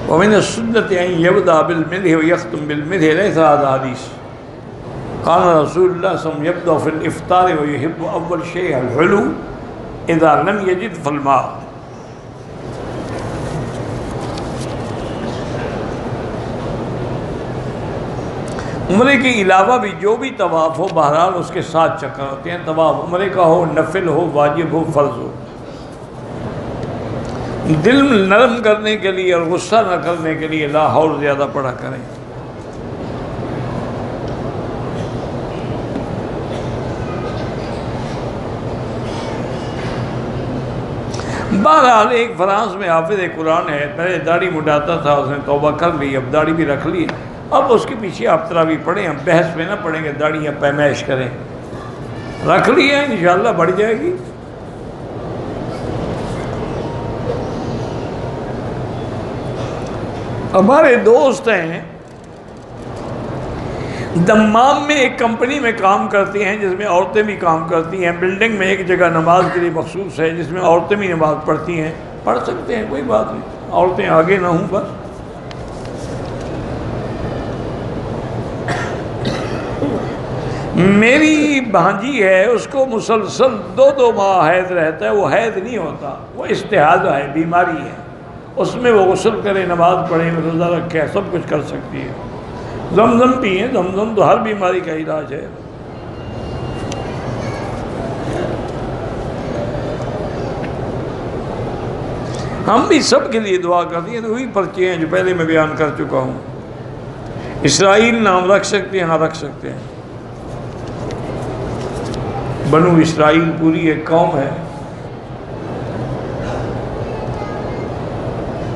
ومن السنة أن يبدأ بالملح ويختم بالملح ليس هذا حديث. قال رسول الله صلى الله عليه وسلم يبدأ في الإفطار ويحب أول شيء الحلو إذا لم يجد فالماء. عمرے کے علاوہ بھی جو بھی طواف ہو بہرحال اس کے 7 چکر ہوتے ہیں. طواف عمرے کا ہو، نفل ہو، واجب ہو، فرض ہو. دل نرم کرنے کے لیے اور غصہ نہ کرنے کے لیے لا حول زیادہ پڑھا کریں. بہرحال ایک فرانس میں حافظ قرآن ہے، پہلے داڑھی مڈاتا تھا، اس نے توبہ کر لی، اب داڑھی بھی رکھ لی. اب اس کے پیچھے آپ تراویح پڑھیں، ہم بحث میں نہ پڑھیں گے داڑھی پیمائش کریں. رکھ لی ہے انشاءاللہ بڑھ جائے گی. ہمارے دوست ہیں دمام میں ایک کمپنی میں کام کرتی ہیں جس میں عورتیں بھی کام کرتی ہیں. بلڈنگ میں ایک جگہ نماز کے لیے مخصوص ہے جس میں عورتیں بھی نماز پڑھتی ہیں. پڑھ سکتے ہیں، کوئی بات نہیں، عورتیں آگے نہ ہوں بس. میری بھانجی ہے، اس کو مسلسل 2 ماہ حیض رہتا ہے. وہ حیض نہیں ہوتا، وہ استحاضہ ہے، بیماری ہے. اس میں وہ غسل کرے، نماز پڑھے، روزہ رکھے، سب کچھ کر سکتی ہے. زمزم پئیں، زمزم تو ہر بیماری کا علاج ہے. ہم بھی سب کے لیے دعا کرتی ہیں. تو وہی پرچے ہیں جو پہلے میں بیان کر چکا ہوں. اسرائیل نام رکھ سکتے ہیں، ہاں رکھ سکتے ہیں. بنو اسرائیل پوری ایک قوم ہے.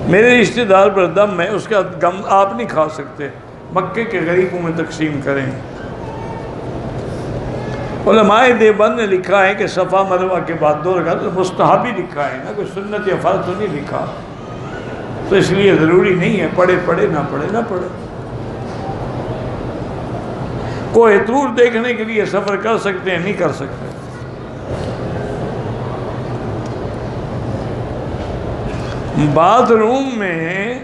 میرے رشتہ دار پر دم ہے، اس کا غم آپ نہیں کھا سکتے. مکے کے غریبوں میں تقسیم کریں. علماء دیوبند نے لکھا ہے کہ صفا مروہ کے بعد 2 رکعت مستحب ہی لکھا ہے نا، کوئی سنت یا فرض تو نہیں لکھا. تو اس لیے ضروری نہیں ہے پڑھے پڑھے، نہ پڑھے نہ پڑھے. کوہ طور دیکھنے کے لیے سفر کر سکتے ہیں، نہیں کر سکتے. باتھ روم میں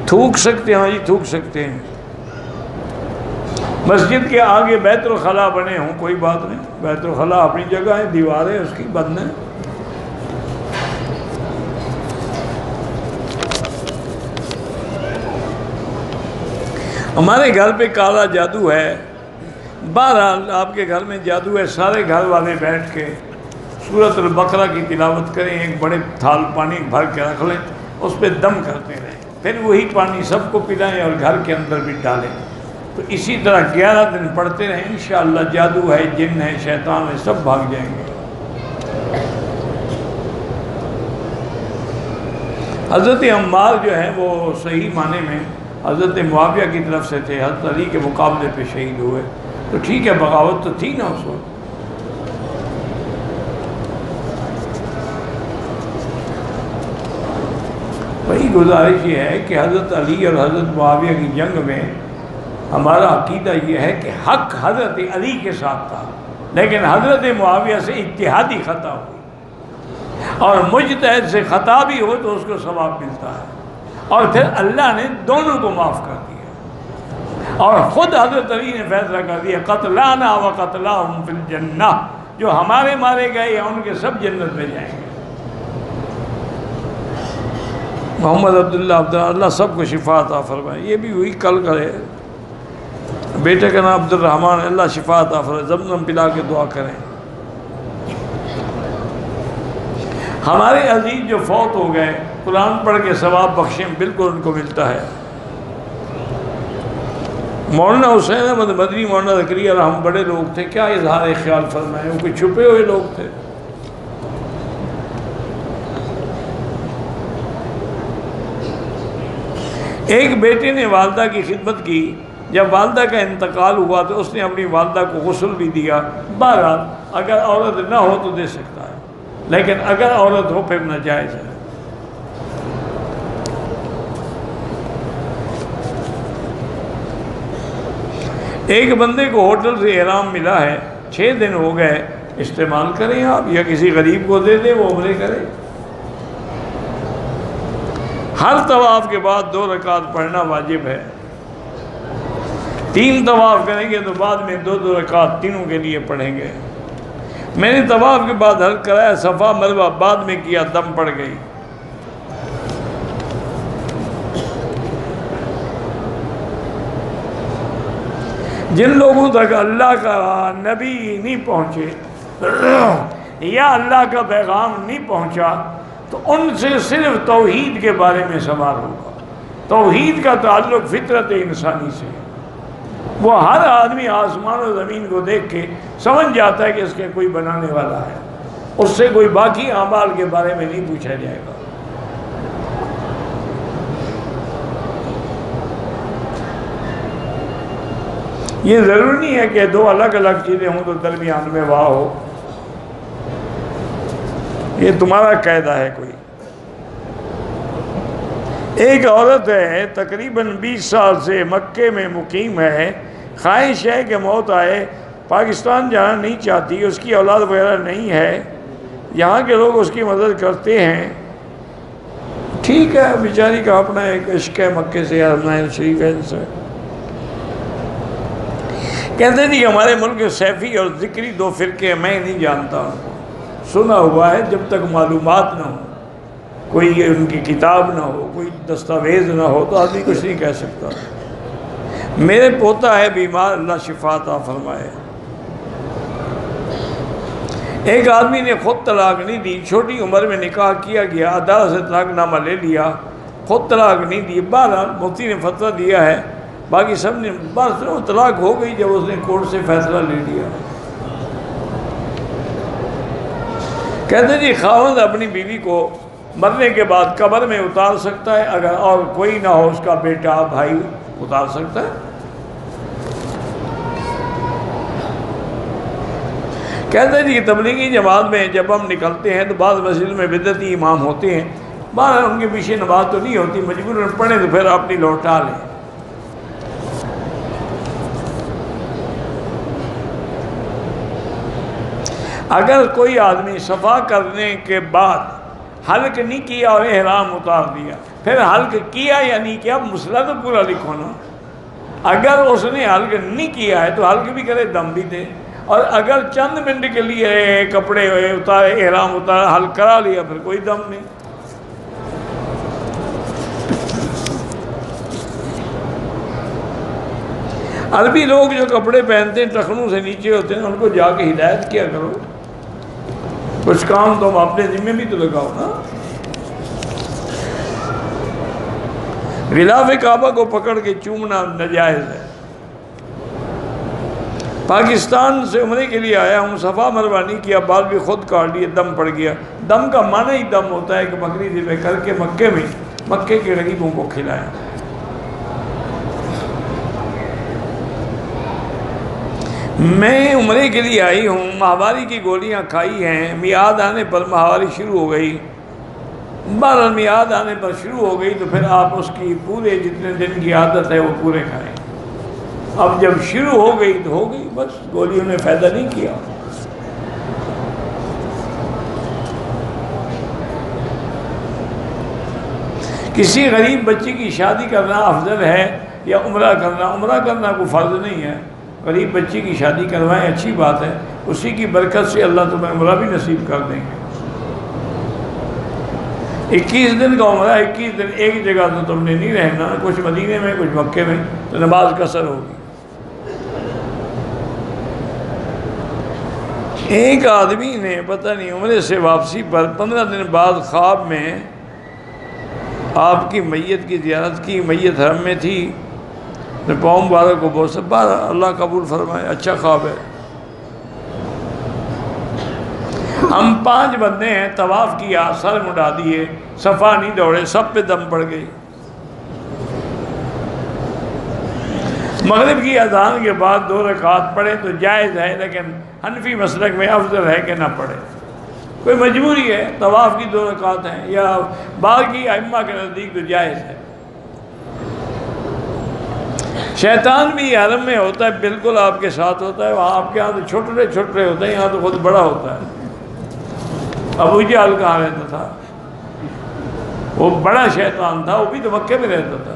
تھوک سکتے ہیں، ہاں جی تھوک سکتے ہیں. مسجد کے آگے بیت الخلاء بنے ہوں کوئی بات نہیں، بیت الخلاء اپنی جگہ ہے، دیواریں اس کی بند ہیں. ہمارے گھر پہ کالا جادو ہے. بہرحال آپ کے گھر میں جادو ہے، سارے گھر والے بیٹھ کے سورۃ البقرہ کی تلاوت کریں. ایک بڑے تھال پانی بھر کے رکھ لیں، اس پہ دم کرتے رہیں، پھر وہی پانی سب کو پلائیں اور گھر کے اندر بھی ڈالیں. تو اسی طرح 11 دن پڑھتے رہیں. انشاءاللہ جادو ہے، جن ہے، شیطان ہے، سب بھاگ جائیں گے. حضرت عمار جو ہے وہ صحیح معنی میں حضرت معاویہ کی طرف سے تھے، حضرت علی کے مقابلے پہ شہید ہوئے. تو ٹھیک ہے، بغاوت تو تھی نا اس وقت. وہی گزارش یہ ہے کہ حضرت علی اور حضرت معاویہ کی جنگ میں ہمارا عقیدہ یہ ہے کہ حق حضرت علی کے ساتھ تھا، لیکن حضرت معاویہ سے اتحادی خطا ہوئی. اور مجتہد سے خطا بھی ہو تو اس کو ثواب ملتا ہے. اور پھر اللہ نے دونوں کو معاف کر دیا، اور خود حضرت علی نے فیصلہ کر دیا قتلانا و قتلاہم فی الجنہ، جو ہمارے مارے گئے ہیں ان کے سب جنت میں جائیں گے. محمد عبداللہ اللہ سب کو شفا عطا فرمائے. یہ بھی ہوئی کل کرے. بیٹے کا نام عبد الرحمن، اللہ شفا عطا فرمائے. زمزم پلا کے دعا کریں. ہمارے عزیز جو فوت ہو گئے قرآن پڑھ کے ثواب بخشیں، بالکل ان کو ملتا ہے. مولانا حسین احمد مدنی، مولانا زکریا رحم بڑے لوگ تھے، کیا اظہار خیال فرمائے. وہ کوئی چھپے ہوئے لوگ تھے. ایک بیٹے نے والدہ کی خدمت کی. جب والدہ کا انتقال ہوا تو اس نے اپنی والدہ کو غسل بھی دیا. بہرحال اگر عورت نہ ہو تو دے سکتا ہے، لیکن اگر عورت ہو پھر ناجائز ہے. ایک بندے کو ہوٹل سے احرام ملا ہے، 6 دن ہو گئے، استعمال کریں آپ، یا کسی غریب کو دے دیں وہ عمرے کرے. ہر طواف کے بعد 2 رکعت پڑھنا واجب ہے. 3 طواف کریں گے تو بعد میں 2 رکعت تینوں کے لیے پڑھیں گے. میں نے طواف کے بعد حلق کرایا، صفا مروہ بعد میں کیا، دم پڑ گئی. جن لوگوں تک اللہ کا نبی نہیں پہنچے یا اللہ کا پیغام نہیں پہنچا تو ان سے صرف توحید کے بارے میں سوال ہوگا. توحید کا تعلق فطرت انسانی سے. وہ ہر آدمی آسمان و زمین کو دیکھ کے سمجھ جاتا ہے کہ اس کے کوئی بنانے والا ہے. اس سے کوئی باقی اعمال کے بارے میں نہیں پوچھا جائے گا. یہ ضروری نہیں ہے کہ 2 الگ الگ چیزیں ہوں تو درمیان میں واہ ہو. یہ تمہارا قاعدہ ہے. کوئی ایک عورت ہے تقریباً 20 سال سے مکے میں مقیم ہے، خواہش ہے کہ موت آئے، پاکستان جانا نہیں چاہتی، اس کی اولاد وغیرہ نہیں ہے، یہاں کے لوگ اس کی مدد کرتے ہیں. ٹھیک ہے، بیچاری کا اپنا ایک عشق ہے مکے سے یا حرمین شریف ہے. سے کہتے ہیں کہ ہمارے ملک کے سیفی اور ذکری 2 فرقے ہیں، میں نہیں جانتا ان کو. سنا ہوا ہے، جب تک معلومات نہ ہو، کوئی ان کی کتاب نہ ہو، کوئی دستاویز نہ ہو تو آدمی کچھ نہیں کہہ سکتا. میرے پوتا ہے بیمار، اللہ شفا عطا فرمائے. ایک آدمی نے خود طلاق نہیں دی، چھوٹی عمر میں نکاح کیا گیا، عدالت سے طلاق نامہ لے لیا، خود طلاق نہیں دی. بہرحال مفتی نے فتویٰ دیا ہے، باقی سب نے بس وہ طلاق ہو گئی جب اس نے کورٹ سے فیصلہ لے لیا. کہتے جی خاوند اپنی بیوی کو مرنے کے بعد قبر میں اتار سکتا ہے اگر اور کوئی نہ ہو، اس کا بیٹا بھائی اتار سکتا ہے. کہتے ہیں جی تبلیغی جماعت میں جب ہم نکلتے ہیں تو بعض مسجد میں بدعتی امام ہوتے ہیں، بہرحال ان کے پیچھے نماز تو نہیں ہوتی، مجبوراً پڑھیں تو پھر اپنی لوٹا لیں. اگر کوئی آدمی صفا کرنے کے بعد حلق نہیں کیا اور احرام اتار دیا، پھر حلق کیا یا نہیں کیا مسئلہ تو پورا لکھو نا. اگر اس نے حلق نہیں کیا ہے تو حلق بھی کرے، دم بھی دے. اور اگر چند منٹ کے لیے کپڑے اتارے، احرام اتارا، حلق کرا لیا، پھر کوئی دم نہیں. عربی لوگ جو کپڑے پہنتے ہیں ٹخنوں سے نیچے ہوتے ہیں، ان کو جا کے ہدایت کیا کرو. کچھ کام تم اپنے ذمہ بھی تو لگاؤ نا. غلاف کعبہ کو پکڑ کے چومنا ناجائز ہے. پاکستان سے عمرے کے لیے آیا ہوں، صفا مروہ نہیں کیا، بال بھی خود کاٹ لیے، دم پڑ گیا. دم کا معنی ہی دم ہوتا ہے کہ بکری ذبح کر کے مکے کے غریبوں کو کھلائیں. میں عمرے کے لیے آئی ہوں، ماہواری کی گولیاں کھائی ہیں، میعاد آنے پر ماہواری شروع ہو گئی. بہرحال میعاد آنے پر شروع ہو گئی تو پھر آپ اس کی پورے جتنے دن کی عادت ہے وہ پورے کھائیں. اب جب شروع ہو گئی تو ہو گئی، بس گولیوں نے فائدہ نہیں کیا. کسی غریب بچی کی شادی کرنا افضل ہے یا عمرہ کرنا؟ عمرہ کرنا کوئی فرض نہیں ہے. غریب بچی کی شادی کروائیں، اچھی بات ہے، اسی کی برکت سے اللہ تمہیں عمرہ بھی نصیب کر دیں گے. 21 دن کا عمرہ، 21 دن ایک جگہ تو تم نے نہیں رہنا، کچھ مدینے میں کچھ مکے میں، تو نماز قصر ہوگی. ایک آدمی نے پتہ نہیں عمرے سے واپسی پر 15 دن بعد خواب میں آپ کی میت کی زیارت کی. میت حرم میں تھی، نے پاؤں مبارک کو بہت سب بار اللہ قبول فرمائے، اچھا خواب ہے. ہم 5 بندے ہیں، طواف کیا، سر مڈا دیے، صفا نہیں دوڑے، سب پہ دم پڑ گئی. مغرب کی اذان کے بعد 2 رکعت پڑھے تو جائز ہے، لیکن حنفی مسلک میں افضل ہے کہ نہ پڑھے. کوئی مجبوری ہے، طواف کی 2 رکعت ہیں، یا باقی ائمہ کے نزدیک تو جائز ہے. شیطان بھی حرم میں ہوتا ہے، بالکل آپ کے ساتھ ہوتا ہے. وہاں آپ کے ہاں تو چھوٹے چھوٹے ہوتے ہیں، یہاں تو خود بڑا ہوتا ہے. ابو جہل کہاں رہتا تھا؟ وہ بڑا شیطان تھا، وہ بھی تو مکے میں رہتا تھا۔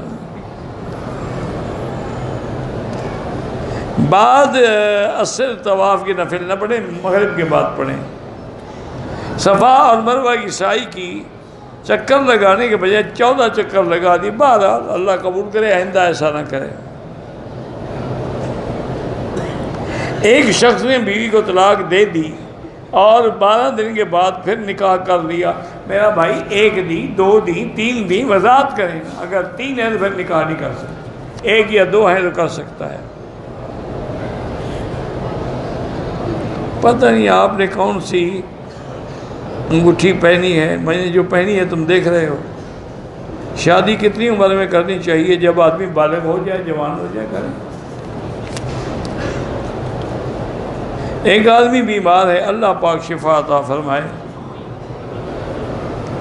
بعد عصر طواف کی نفل نہ پڑھیں، مغرب کے بعد پڑھیں۔ صفا اور مروہ کی سعی کی چکر لگانے کے بجائے 14 چکر لگا دی۔ بہرحال اللہ قبول کرے، آئندہ ایسا نہ کرے۔ ایک شخص نے بیوی کو طلاق دے دی اور 12 دن کے بعد پھر نکاح کر لیا۔ میرا بھائی 1 دی، 2 دی، 3 دی، وضاحت کریں۔ اگر 3 ہے تو پھر نکاح نہیں کر سکتا، 1 یا 2 ہے تو کر سکتا ہے۔ پتہ نہیں آپ نے کون سی انگوٹھی پہنی ہے، میں نے جو پہنی ہے تم دیکھ رہے ہو۔ شادی کتنی عمر میں کرنی چاہیے؟ جب آدمی بالغ ہو جائے، جوان ہو جائے، کرے۔ ایک آدمی بیمار ہے، اللہ پاک شفا عطا فرمائے۔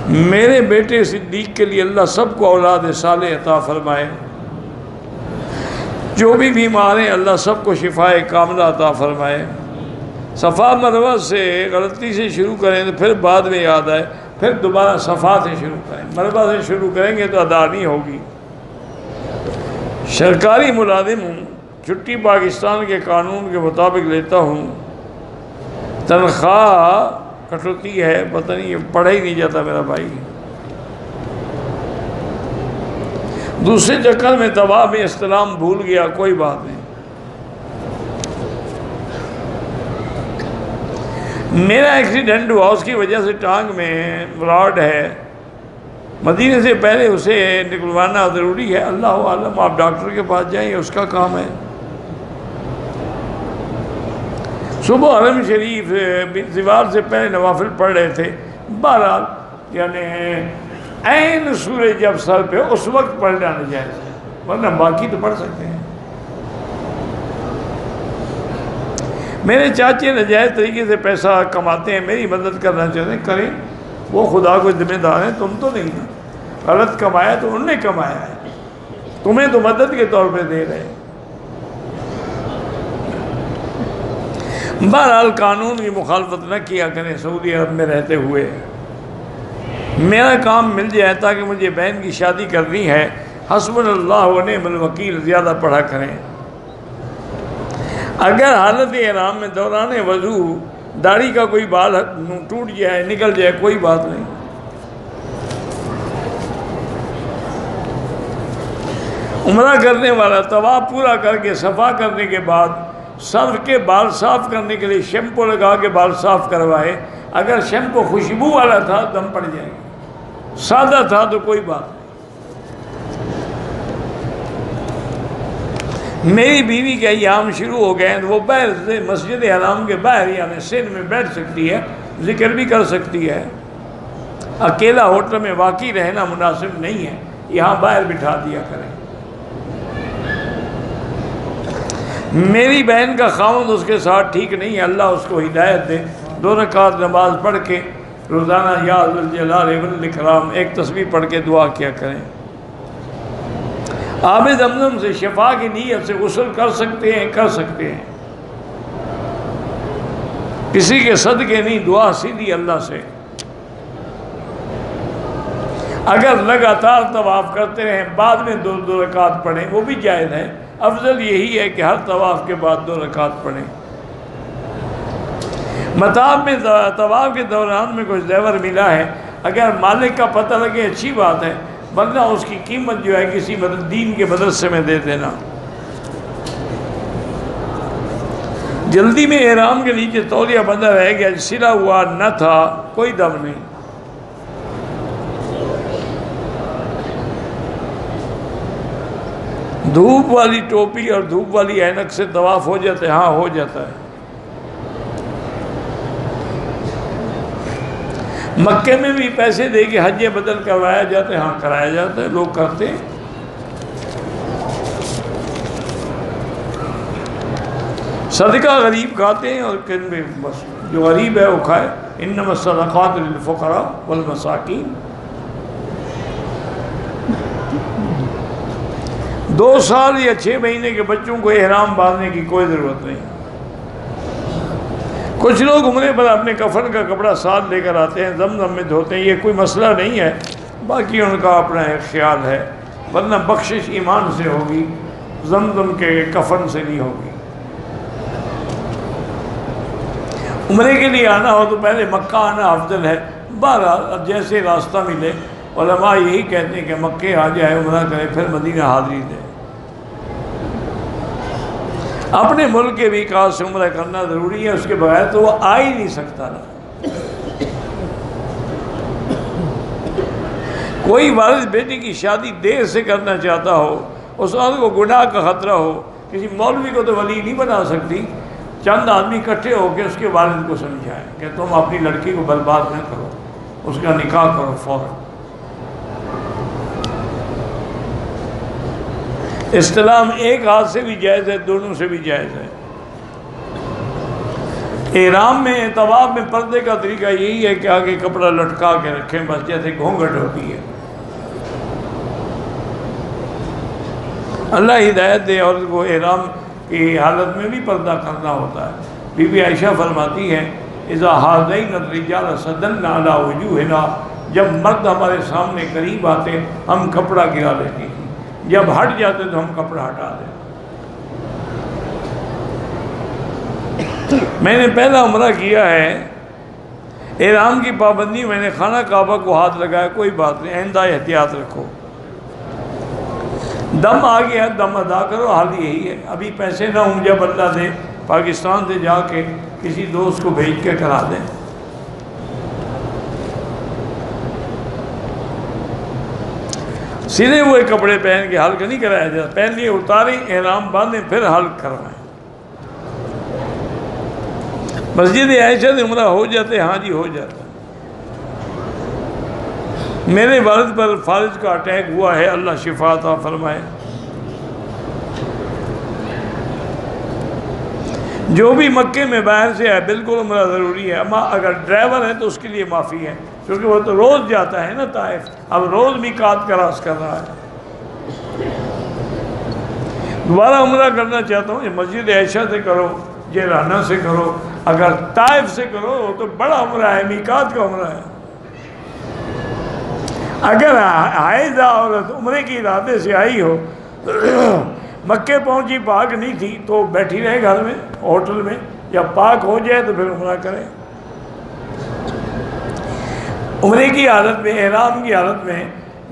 میرے بیٹے صدیق کے لیے اللہ سب کو اولاد صالح عطا فرمائے۔ جو بھی بیمار ہیں اللہ سب کو شفائے کاملہ عطا فرمائے۔ صفا مروہ سے غلطی سے شروع کریں تو پھر بعد میں یاد آئے، پھر دوبارہ صفا سے شروع کریں۔ مروہ سے شروع کریں گے تو ادا نہیں ہوگی۔ سرکاری ملازم ہوں، چھٹی پاکستان کے قانون کے مطابق لیتا ہوں، تنخواہ کٹوتی ہے، پتہ نہیں یہ پڑھا ہی نہیں جاتا میرا بھائی۔ دوسرے چکر میں طواف میں استلام بھول گیا، کوئی بات نہیں۔ میرا ایکسیڈنٹ ہوا، اس کی وجہ سے ٹانگ میں راڈ ہے، مدینے سے پہلے اسے نکلوانا ضروری ہے۔ اللہ عالم، آپ ڈاکٹر کے پاس جائیں، اس کا کام ہے۔ صبح حرم شریف زوال سے پہلے نوافل پڑھ رہے تھے، بہرحال یعنی عین سورج جب سر پہ اس وقت پڑھنا ناجائز ہے، ورنہ باقی تو پڑھ سکتے ہیں۔ میرے چاچے ناجائز طریقے سے پیسہ کماتے ہیں، میری مدد کرنا چاہتے ہیں، کریں، وہ خدا کو ذمہ دار ہیں، تم تو نہیں ہیں۔ غلط کمایا تو انہوں نے کمایا ہے، تمہیں تو مدد کے طور پہ دے رہے ہیں۔ بہرحال قانون کی مخالفت نہ کیا کریں سعودی عرب میں رہتے ہوئے۔ میرا کام مل جائے تاکہ مجھے بہن کی شادی کرنی ہے، حسبنا اللہ و نعم الوکیل زیادہ پڑھا کریں۔ اگر حالت احرام میں دوران وضو داڑھی کا کوئی بال ٹوٹ جائے، نکل جائے، کوئی بات نہیں۔ عمرہ کرنے والا طواف پورا کر کے صفا کرنے کے بعد سر کے بال صاف کرنے کے لیے شیمپو لگا کے بال صاف کروائے۔ اگر شیمپو خوشبو والا تھا دم پڑ جائے گا، سادہ تھا تو کوئی بات نہیں۔ میری بیوی کے ایام شروع ہو گئے ہیں تو وہ باہر سے مسجد حرام کے باہر یعنی سن میں بیٹھ سکتی ہے، ذکر بھی کر سکتی ہے۔ اکیلا ہوٹل میں واقعی رہنا مناسب نہیں ہے، یہاں باہر بٹھا دیا کریں۔ میری بہن کا خاوند اس کے ساتھ ٹھیک نہیں ہے، اللہ اس کو ہدایت دے۔ 2 رکعت نماز پڑھ کے روزانہ یا ذا الجلال والاکرام ایک تسبیح پڑھ کے دعا کیا کریں۔ آب زمزم سے شفا کی نیت سے غسل کر سکتے ہیں، کر سکتے ہیں، کسی کے صدقے نہیں، دعا سیدھی اللہ سے۔ اگر لگاتار طواف کرتے رہیں بعد میں 2 رکعت پڑھیں، وہ بھی جائز ہے۔ افضل یہی ہے کہ ہر طواف کے بعد 2 رکعت پڑھیں۔ مطاف میں طواف کے دوران میں کچھ زیور ملا ہے، اگر مالک کا پتہ لگے اچھی بات ہے، ورنہ اس کی قیمت جو ہے کسی دین کے مدرسے میں دے دینا۔ جلدی میں احرام کے نیچے تولیہ بندہ رہ گیا، سلا ہوا نہ تھا، کوئی دم نہیں۔ دھوپ والی ٹوپی اور دھوپ والی اینک سے طواف ہو جاتا ہے؟ ہاں ہو جاتا ہے۔ مکے میں بھی پیسے دے کے حج بدل کروایا جاتا ہے؟ ہاں کرایا جاتا ہے، لوگ کرتے ہیں۔ صدقہ غریب کھاتے ہیں، اور بس جو غریب ہے وہ کھائے۔ انما الصدقات للفقراء والمساکین۔ 2 سال یا 6 مہینے کے بچوں کو احرام باندھنے کی کوئی ضرورت نہیں۔ کچھ لوگ عمرے پر اپنے کفن کا کپڑا ساتھ لے کر آتے ہیں، زمزم میں دھوتے ہیں، یہ کوئی مسئلہ نہیں ہے، باقی ان کا اپنا ایک خیال ہے، ورنہ بخشش ایمان سے ہوگی، زمزم کے کفن سے نہیں ہوگی۔ عمرے کے لیے آنا ہو تو پہلے مکہ آنا افضل ہے، بہرحال جیسے راستہ ملے۔ علماء یہی کہتے ہیں کہ مکے آ جائے، عمرہ کرے، پھر مدینہ حاضری دے۔ اپنے ملک کے بھی کاج سے عمرہ کرنا ضروری ہے، اس کے بغیر تو وہ آ ہی نہیں سکتا نا۔ کوئی والد بیٹی کی شادی دیر سے کرنا چاہتا ہو، اس عورت کو گناہ کا خطرہ ہو، کسی مولوی کو تو ولی نہیں بنا سکتی، چند آدمی اکٹھے ہو کے اس کے والد کو سمجھائیں کہ تم اپنی لڑکی کو برباد نہ کرو، اس کا نکاح کرو فوراً۔ استلام ایک ہاتھ سے بھی جائز ہے، دونوں سے بھی جائز ہے۔ احرام میں طواف میں پردے کا طریقہ یہی ہے کہ آگے کپڑا لٹکا کے رکھیں، بس جیسے گھونگھٹ ہوتی ہے۔ اللہ ہدایت دے، عورت کو احرام کی حالت میں بھی پردہ کرنا ہوتا ہے۔ بی بی عائشہ فرماتی ہے اذا حاذین الرجال صدن علی وجوہنا، جب مرد ہمارے سامنے قریب آتے ہم کپڑا گرا دیتی تھی، جب ہٹ جاتے تو ہم کپڑا ہٹا دیتے۔ میں نے پہلا عمرہ کیا ہے، احرام کی پابندی، میں نے خانہ کعبہ کو ہاتھ لگایا، کوئی بات نہیں، آئندہ احتیاط رکھو۔ دم آ گیا، دم ادا کرو، حال یہی ہے۔ ابھی پیسے نہ ہوں، جب اللہ دے پاکستان سے جا کے کسی دوست کو بھیج کے کرا دیں۔ سلے ہوئے کپڑے پہن کے حلق نہیں کرایا جاتا، پہن لیے اتاریں، احرام باندھیں، پھر حلق کروائیں۔ مسجد عائشہ سے عمرہ ہو جاتے؟ ہاں جی ہو جاتا۔ میرے والد پر فالج کا اٹیک ہوا ہے، اللہ شفا عطا فرمائے۔ جو بھی مکے میں باہر سے ہے بالکل عمرہ ضروری ہے، اما اگر ڈرائیور ہے تو اس کے لیے معافی ہے، کیونکہ وہ تو روز جاتا ہے نا طائف، اب روز میقات کراس کر رہا ہے۔ دوبارہ عمرہ کرنا چاہتا ہوں، یہ مسجد عائشہ سے کرو، جیرانہ سے کرو، اگر طائف سے کرو تو بڑا عمرہ ہے، میقات کا عمرہ ہے۔ اگر حائضہ عورت عمرے کی ارادے سے آئی ہو، مکے پہنچی، پاک نہیں تھی، تو بیٹھی رہے گھر میں، ہوٹل میں، جب پاک ہو جائے تو پھر عمرہ کرے۔ عمرے کی حالت میں، احرام کی حالت میں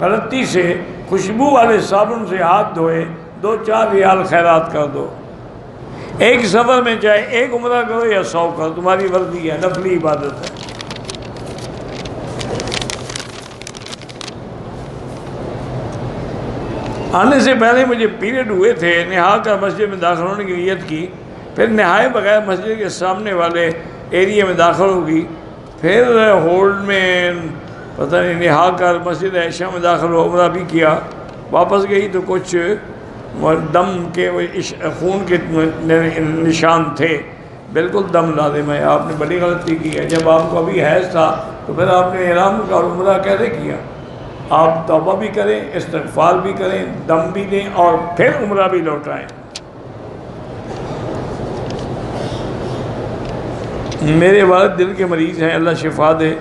غلطی سے خوشبو والے صابن سے ہاتھ دھوئے، 2-4 ریال خیرات کر دو۔ ایک سفر میں چاہے ایک عمرہ کرو یا 100 کرو، تمہاری ورزی ہے، نفلی عبادت ہے۔ آنے سے پہلے مجھے پیریڈ ہوئے تھے، نہا کر مسجد میں داخل ہونے کی نیت کی، پھر نہائے بغیر مسجد کے سامنے والے ایریے میں داخل ہوگی، پھر ہولڈ میں پتہ نہیں نہا کر مسجد عائشہ میں داخل ہو، عمرہ بھی کیا، واپس گئی تو کچھ دم کے خون کے نشان تھے، بالکل دم لازم ہے۔ آپ نے بڑی غلطی کی ہے، جب آپ کو ابھی حیض تھا تو پھر آپ نے احرام کا عمرہ کیسے کیا؟ آپ توبہ بھی کریں، استغفار بھی کریں، دم بھی دیں اور پھر عمرہ بھی لوٹائیں۔ میرے والد دل کے مریض ہیں، اللہ شفا دے۔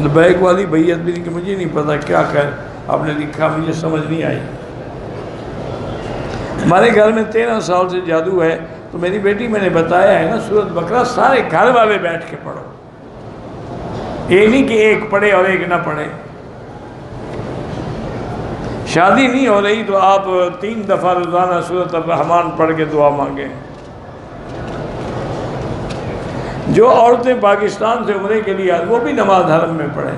لبیک والی بیعت بھی نہیں، کہ مجھے نہیں پتا کیا آپ نے لکھا، مجھے سمجھ نہیں آئی۔ ہمارے گھر میں 13 سال سے جادو ہے، تو میری بیٹی میں نے بتایا ہے نا، سورۃ بقرہ سارے گھر والے بیٹھ کے پڑھو، یہ نہیں کہ ایک پڑھے اور ایک نہ پڑھے۔ شادی نہیں ہو رہی تو آپ 3 دفعہ روزانہ سورۃ الرحمن پڑھ کے دعا مانگیں۔ جو عورتیں پاکستان سے عمرے کے لیے آئی وہ بھی نماز حرم میں پڑھیں،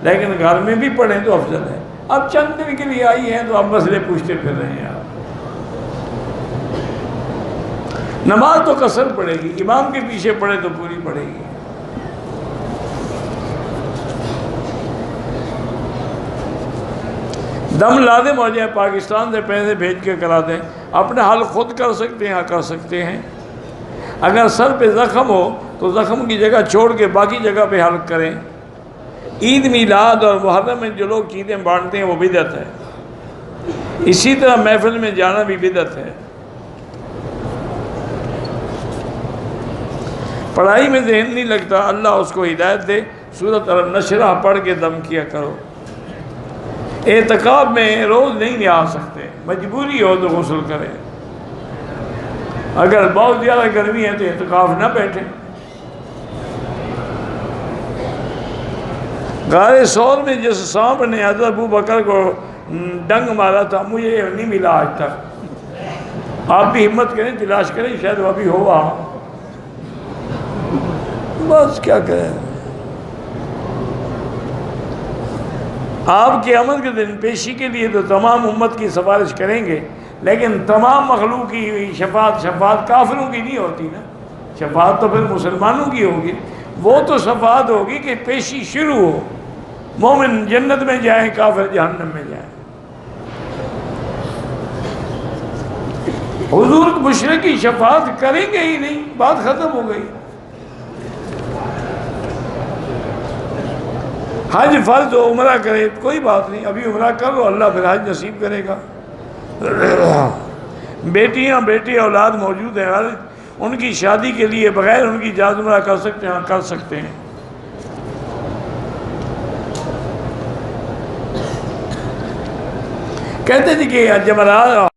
لیکن گھر میں بھی پڑھیں تو افضل ہے۔ اب چند دن کے لیے آئی ہیں تو اب مسئلے پوچھتے پھر رہے ہیں آپ۔ نماز تو قصر پڑے گی، امام کے پیچھے پڑھے تو پوری پڑے گی۔ دم لازم ہو جائے، پاکستان سے پیسے بھیج کے کرا دیں، اپنا حل خود کر سکتے ہیں، کر سکتے ہیں۔ اگر سر پہ زخم ہو تو زخم کی جگہ چھوڑ کے باقی جگہ پہ حلق کریں۔ عید میلاد اور محرم میں جو لوگ چیزیں بانٹتے ہیں وہ بدعت ہے، اسی طرح محفل میں جانا بھی بدعت ہے۔ پڑھائی میں ذہن نہیں لگتا، اللہ اس کو ہدایت دے، سورۃ النشرہ پڑھ کے دم کیا کرو۔ اعتکاف میں روز نہیں آ سکتے، مجبوری ہو تو غسل کریں، اگر بہت زیادہ گرمی ہے تو اعتکاف نہ بیٹھیں۔ غار ثور میں جس سانپ نے حضرت ابو بکر کو ڈنگ مارا تھا، مجھے یہ نہیں ملا آج تک۔ آپ بھی ہمت کریں، تلاش کریں، شاید وہ ابھی ہو وہاں، بس کیا کریں۔ آپ قیامت کے دن پیشی کے لیے تو تمام امت کی سفارش کریں گے، لیکن تمام مخلوق کی شفاعت کافروں کی نہیں ہوتی نا، شفاعت تو پھر مسلمانوں کی ہوگی۔ وہ تو شفاعت ہوگی کہ پیشی شروع ہو، مومن جنت میں جائیں، کافر جہنم میں جائیں۔ حضور مشرک کی شفاعت کریں گے ہی نہیں، بات ختم ہو گئی۔ حج فرض ہو، عمرہ کرے، کوئی بات نہیں، ابھی عمرہ کر لو، اللہ پھر حج نصیب کرے گا۔ بیٹیاں بیٹے اولاد موجود ہیں، ان کی شادی کے لیے بغیر ان کی اجازت عمرہ کر سکتے ہیں، کر سکتے ہیں۔ کہتے تھے کہ جمعرات